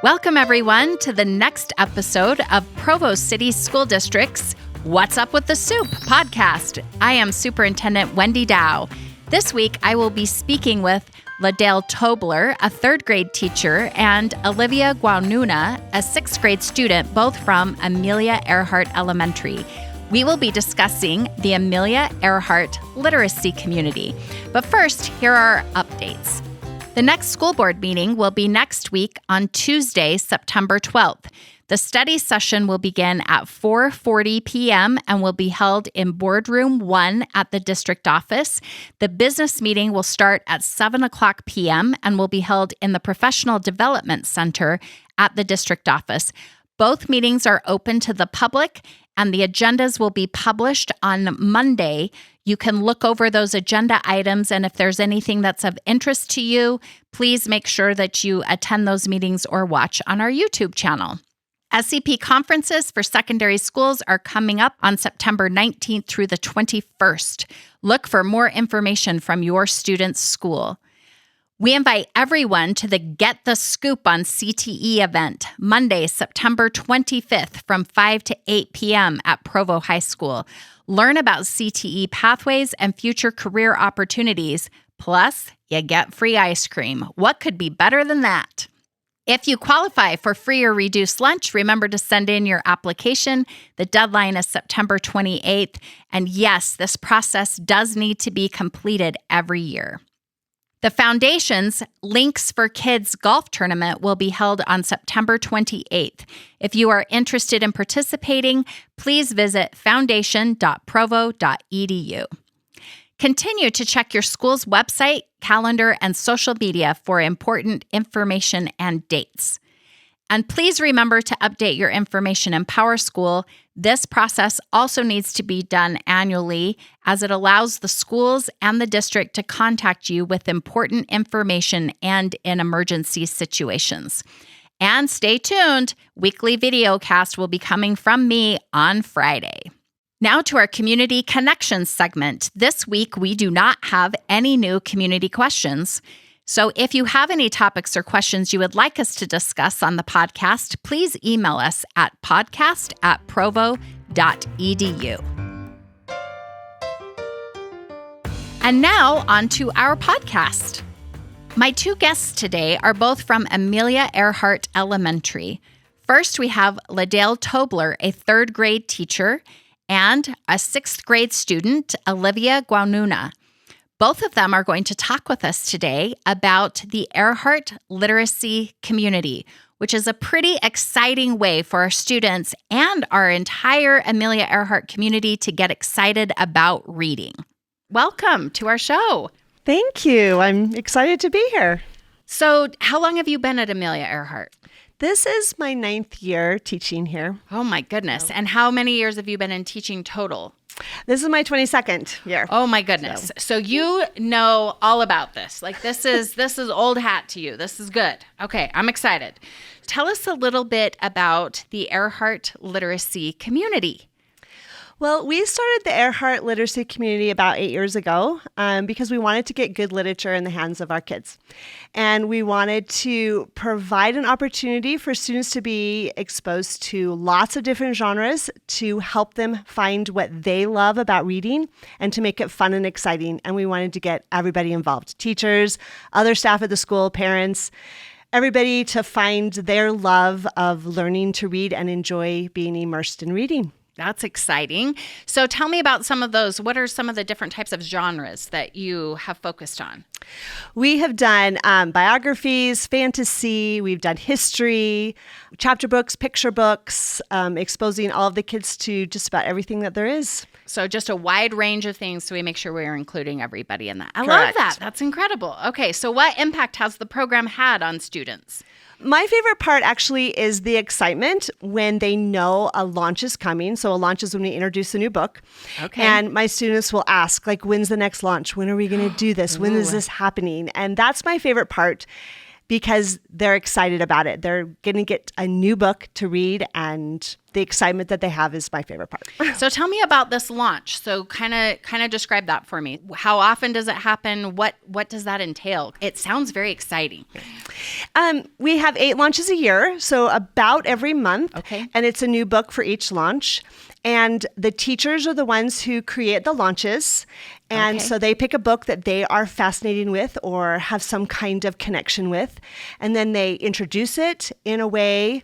Welcome, everyone, to the next episode of Provo City School District's What's Up With the Sup podcast. I am Superintendent Wendy Dau. This week, I will be speaking with Ladale Tobler, a third grade teacher, and Olivia Guanuna, a sixth grade student, both from Amelia Earhart Elementary. We will be discussing the Amelia Earhart Literacy Community. But first, here are our updates. The next school board meeting will be next week on Tuesday, September 12th. The study session will begin at 4:40 p.m. and will be held in Boardroom 1 at the district office. The business meeting will start at 7 o'clock p.m. and will be held in the Professional Development Center at the district office. Both meetings are open to the public, and the agendas will be published on Monday. You can look over those agenda items, and if there's anything that's of interest to you, please make sure that you attend those meetings or watch on our YouTube channel. SCP conferences for secondary schools are coming up on September 19th through the 21st. Look for more information from your student's school. We invite everyone to the Get the Scoop on CTE event, Monday, September 25th from 5 to 8 p.m. at Provo High School. Learn about CTE pathways and future career opportunities. Plus, you get free ice cream. What could be better than that? If you qualify for free or reduced lunch, remember to send in your application. The deadline is September 28th. And yes, this process does need to be completed every year. The Foundation's Links for Kids golf tournament will be held on September 28th. If you are interested in participating, please visit foundation.provo.edu. Continue to check your school's website, calendar, and social media for important information and dates. And please remember to update your information in PowerSchool. This process also needs to be done annually, as it allows the schools and the district to contact you with important information and in emergency situations. And stay tuned, weekly video cast will be coming from me on Friday. Now to our Community Connections segment. This week, we do not have any new community questions. So if you have any topics or questions you would like us to discuss on the podcast, please email us at podcast@provo.edu. And now on to our podcast. My two guests today are both from Amelia Earhart Elementary. First, we have Ladale Tobler, a third grade teacher, and a sixth grade student, Olivia Guanuna. Both of them are going to talk with us today about the Earhart Literacy Community, which is a pretty exciting way for our students and our entire Amelia Earhart community to get excited about reading. Welcome to our show. Thank you. I'm excited to be here. So, how long have you been at Amelia Earhart? This is my 9th year teaching here. Oh my goodness. And how many years have you been in teaching total? This is my 22nd year. Oh my goodness. So you know all about this. Like this is old hat to you. This is good. Okay, I'm excited. Tell us a little bit about the Earhart Literacy Community. Well, we started the Earhart Literacy Community about 8 years ago because we wanted to get good literature in the hands of our kids. And we wanted to provide an opportunity for students to be exposed to lots of different genres to help them find what they love about reading and to make it fun and exciting. And we wanted to get everybody involved, teachers, other staff at the school, parents, everybody to find their love of learning to read and enjoy being immersed in reading. That's exciting. So tell me about some of those. What are some of the different types of genres that you have focused on? We have done biographies, fantasy, we've done history, chapter books, picture books, exposing all of the kids to just about everything that there is. So just a wide range of things, so we make sure we're including everybody in that. I love Correct. that. That's incredible. Okay, so what impact has the program had on students? My favorite part actually is the excitement when they know a launch is coming. So a launch is when we introduce a new book. Okay. And my students will ask, like, when's the next launch? When are we going to do this? When is this happening? And that's my favorite part. because they're excited about it. They're going to get a new book to read, and the excitement that they have is my favorite part. So tell me about this launch. So kind of describe that for me. How often does it happen? What does that entail? It sounds very exciting. We have 8 launches a year, so about every month. Okay. And it's a new book for each launch. And the teachers are the ones who create the launches. And Okay. so they pick a book that they are fascinated with or have some kind of connection with. And then they introduce it in a way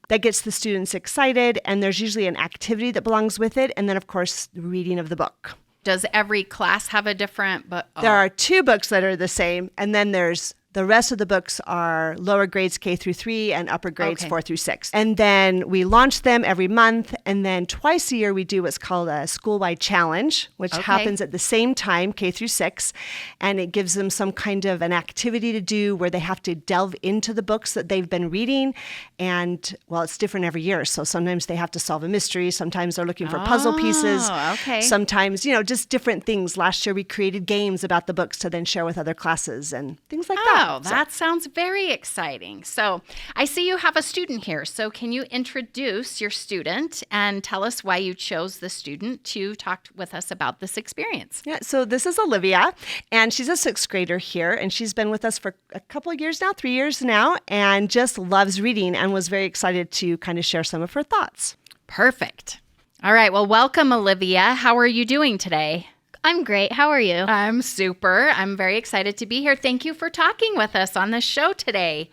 that gets the students excited. And there's usually an activity that belongs with it. And then, of course, the reading of the book. Does every class have a different book? There are 2 books that are the same. And then there's the rest of the books are lower grades K through 3 and upper grades Okay. 4 through 6. And then we launch them every month. And then twice a year, we do what's called a school-wide challenge, which Okay. happens at the same time, K through 6. And it gives them some kind of an activity to do where they have to delve into the books that they've been reading. And, well, it's different every year. So sometimes they have to solve a mystery. Sometimes they're looking for puzzle pieces. Okay. Sometimes, just different things. Last year, we created games about the books to then share with other classes and things like that. Oh, that sounds very exciting. So I see you have a student here. So can you introduce your student and tell us why you chose the student to talk with us about this experience? Yeah, so this is Olivia, and she's a 6th grader here, and she's been with us for a couple of years now, 3 years now, and just loves reading and was very excited to kind of share some of her thoughts. Perfect. All right. Well, welcome, Olivia. How are you doing today? I'm great. How are you? I'm super. I'm very excited to be here. Thank you for talking with us on this show today.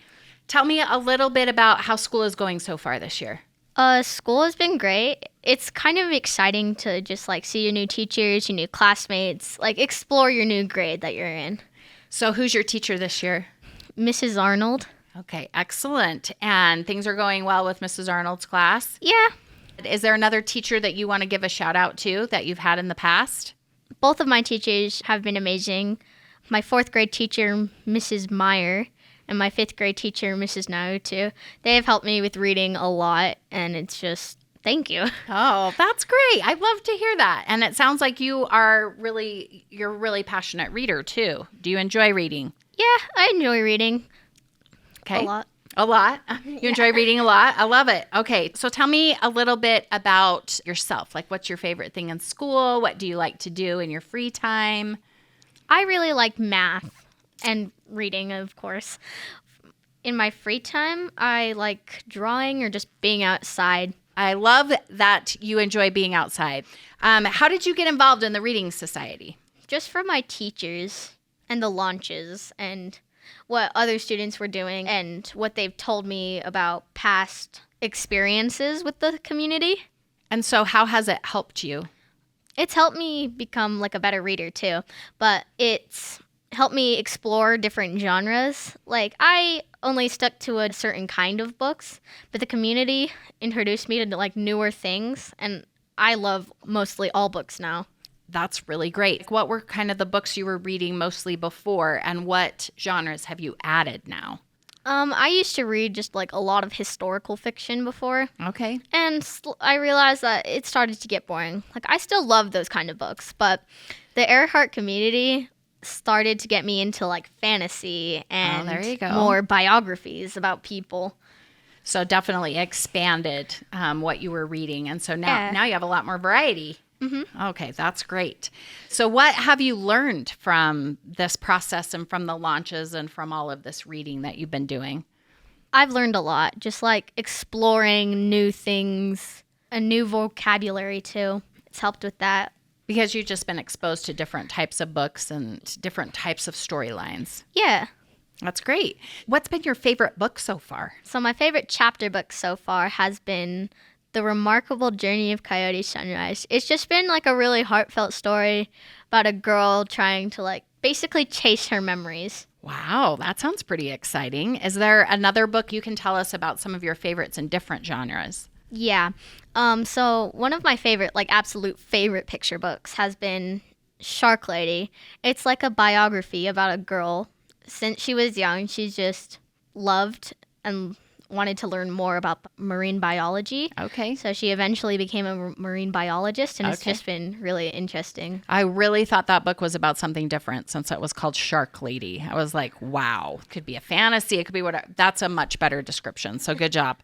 Tell me a little bit about how school is going so far this year. School has been great. It's kind of exciting to just see your new teachers, your new classmates, explore your new grade that you're in. So who's your teacher this year? Mrs. Arnold. Okay, excellent. And things are going well with Mrs. Arnold's class? Yeah. Is there another teacher that you want to give a shout out to that you've had in the past? Both of my teachers have been amazing. My 4th grade teacher, Mrs. Meyer, and my 5th grade teacher, Mrs. Nautu. They have helped me with reading a lot, and it's just, thank you. Oh, that's great. I love to hear that. And it sounds like you're a really passionate reader too. Do you enjoy reading? Yeah, I enjoy reading Okay. a lot. A lot. You enjoy reading a lot. I love it. Okay. So tell me a little bit about yourself. What's your favorite thing in school? What do you like to do in your free time? I really like math and reading, of course. In my free time, I like drawing or just being outside. I love that you enjoy being outside. How did you get involved in the Reading Society? Just for my teachers and the launches and what other students were doing and what they've told me about past experiences with the community. And so how has it helped you? It's helped me become a better reader too, but it's helped me explore different genres. I only stuck to a certain kind of books, but the community introduced me to newer things, and I love mostly all books now. That's really great. What were kind of the books you were reading mostly before, and what genres have you added now? I used to read just a lot of historical fiction before, Okay. and I realized that it started to get boring. I still love those kind of books, but the Earhart community started to get me into fantasy and there you go. more biographies about people. So definitely expanded what you were reading. And so Yeah. now you have a lot more variety. Mm-hmm. Okay, that's great. So what have you learned from this process and from the launches and from all of this reading that you've been doing? I've learned a lot, just exploring new things, a new vocabulary too. It's helped with that. Because you've just been exposed to different types of books and different types of storylines. Yeah. That's great. What's been your favorite book so far? So my favorite chapter book so far has been The Remarkable Journey of Coyote Sunrise. It's just been a really heartfelt story about a girl trying to basically chase her memories. Wow, that sounds pretty exciting. Is there another book you can tell us about some of your favorites in different genres? Yeah. So one of my favorite, absolute favorite picture books has been Shark Lady. It's a biography about a girl. Since she was young, she's just loved and wanted to learn more about marine biology. Okay. So she eventually became a marine biologist, and it's Okay. just been really interesting. I really thought that book was about something different since it was called Shark Lady. I was like, wow, it could be a fantasy. It could be whatever. That's a much better description. So good job.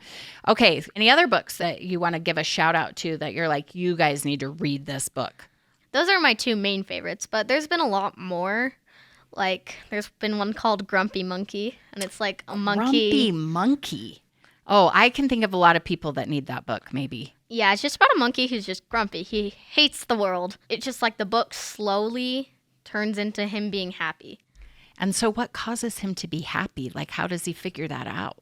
Okay. Any other books that you want to give a shout out to that you're like, you guys need to read this book? Those are my two main favorites, but there's been a lot more. Like, there's been one called Grumpy Monkey, and it's like a monkey. Grumpy Monkey. Oh, I can think of a lot of people that need that book, maybe. Yeah, it's just about a monkey who's just grumpy. He hates the world. It's just like the book slowly turns into him being happy. And so what causes him to be happy? Like, how does he figure that out?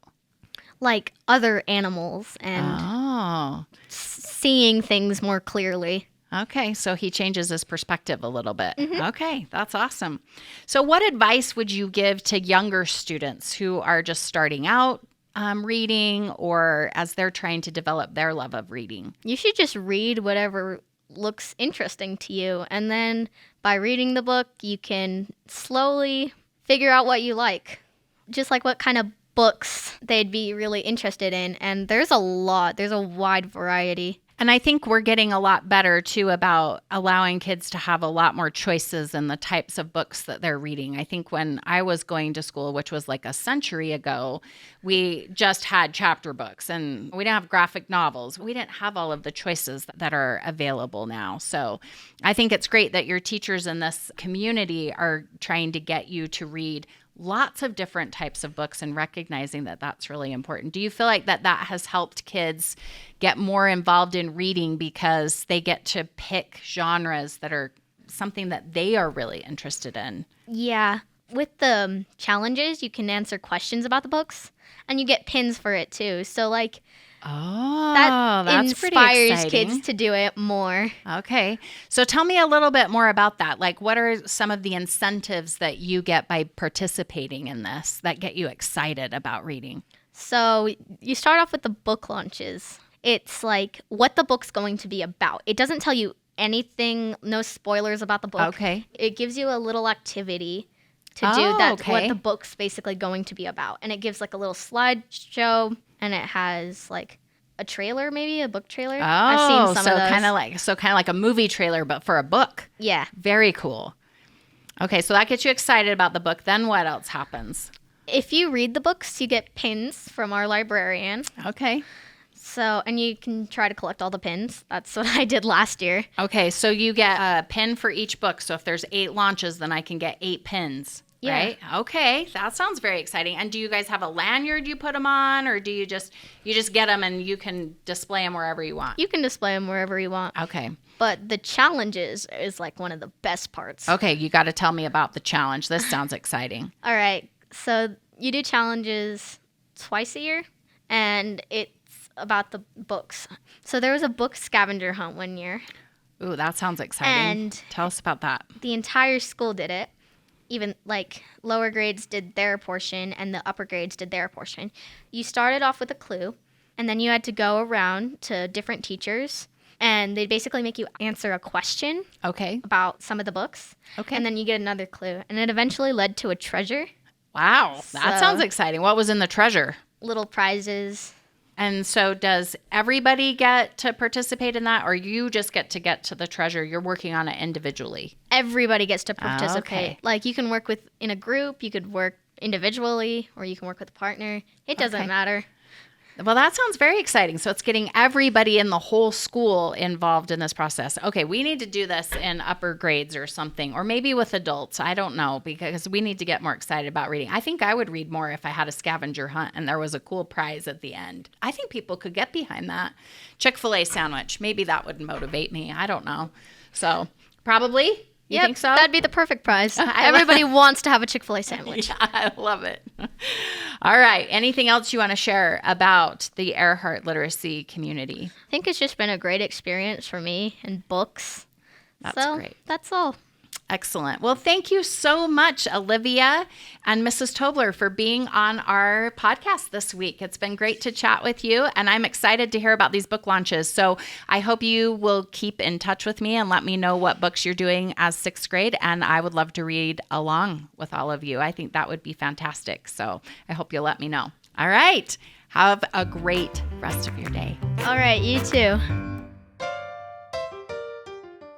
Like other animals and Oh, seeing things more clearly. okay. So he changes his perspective a little bit. Okay, that's awesome. So what advice would you give to younger students who are just starting out reading, or as they're trying to develop their love of reading? You should just read whatever looks interesting to you. And then by reading the book, you can slowly figure out what you like. Just like what kind of books they'd be really interested in. And there's a wide variety. And I think we're getting a lot better, too, about allowing kids to have a lot more choices in the types of books that they're reading. I think when I was going to school, which was like a century ago, we just had chapter books and we didn't have graphic novels. We didn't have all of the choices that are available now. So I think it's great that your teachers in this community are trying to get you to read lots of different types of books and recognizing that that's really important. Do you feel like that has helped kids get more involved in reading because they get to pick genres that are something that they are really interested in? Yeah. With the challenges, you can answer questions about the books and you get pins for it too. So like that that's pretty inspires exciting. kids to do it more. Okay. So tell me a little bit more about that. Like, what are some of the incentives that you get by participating in this that get you excited about reading? So you start off with the book launches. It's like what the book's going to be about. It doesn't tell you anything, no spoilers about the book. Okay. It gives you a little activity to do what the book's basically going to be about. And it gives like a little slideshow, and it has like a trailer, maybe a book trailer. I've seen some of those. kind of like a movie trailer, but for a book. Yeah. Very cool. Okay, so that gets you excited about the book. Then what else happens? If you read the books, you get pins from our librarian. Okay. So, and you can try to collect all the pins. That's what I did last year. Okay, so you get a pin for each book. So if there's 8 launches, then I can get 8 pins. Yeah. Right? Okay, that sounds very exciting. And do you guys have a lanyard you put them on, or do you just get them and you can display them wherever you want? You can display them wherever you want. Okay. But the challenges is like one of the best parts. Okay, you got to tell me about the challenge. This sounds exciting. All right. So you do challenges twice a year, and it's about the books. So there was a book scavenger hunt one year. Ooh, that sounds exciting. And tell us about that. The entire school did it. Even like lower grades did their portion and the upper grades did their portion. You started off with a clue, and then you had to go around to different teachers, and they basically make you answer a question about some of the books. Okay. And then you get another clue, and it eventually led to a treasure. Wow, that sounds exciting. What was in the treasure? Little prizes. And so does everybody get to participate in that, or you just get to the treasure? You're working on it individually. Everybody gets to participate. Okay. Like you can work in a group, you could work individually, or you can work with a partner. It doesn't matter. Well, that sounds very exciting. So it's getting everybody in the whole school involved in this process. Okay, we need to do this in upper grades or something, or maybe with adults. I don't know, because we need to get more excited about reading. I think I would read more if I had a scavenger hunt and there was a cool prize at the end. I think people could get behind that. Chick-fil-A sandwich, maybe that would motivate me. I don't know. So probably. You think so? That'd be the perfect prize. Everybody wants to have a Chick-fil-A sandwich. Yeah, I love it. All right. Anything else you want to share about the Earhart Literacy Community? I think it's just been a great experience for me and books. That's great. That's all. Excellent. Well, thank you so much, Olivia and Mrs. Tobler, for being on our podcast this week. It's been great to chat with you, and I'm excited to hear about these book launches. So I hope you will keep in touch with me and let me know what books you're doing as 6th grade, and I would love to read along with all of you. I think that would be fantastic. So I hope you'll let me know. All right. Have a great rest of your day. All right, you too.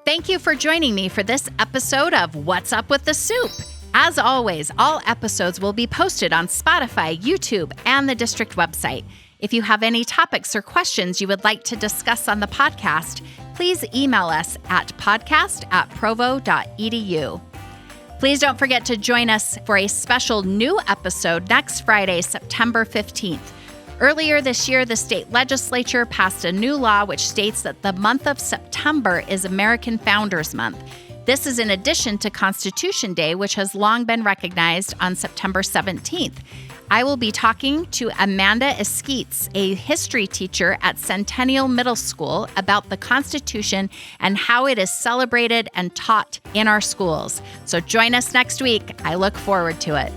Thank you for joining me for this episode of What's Up with the Soup. As always, all episodes will be posted on Spotify, YouTube, and the district website. If you have any topics or questions you would like to discuss on the podcast, please email us at podcast@provo.edu. Please don't forget to join us for a special new episode next Friday, September 15th. Earlier this year, the state legislature passed a new law which states that the month of September is American Founders Month. This is in addition to Constitution Day, which has long been recognized on September 17th. I will be talking to Amanda Eskeets, a history teacher at Centennial Middle School, about the Constitution and how it is celebrated and taught in our schools. So join us next week. I look forward to it.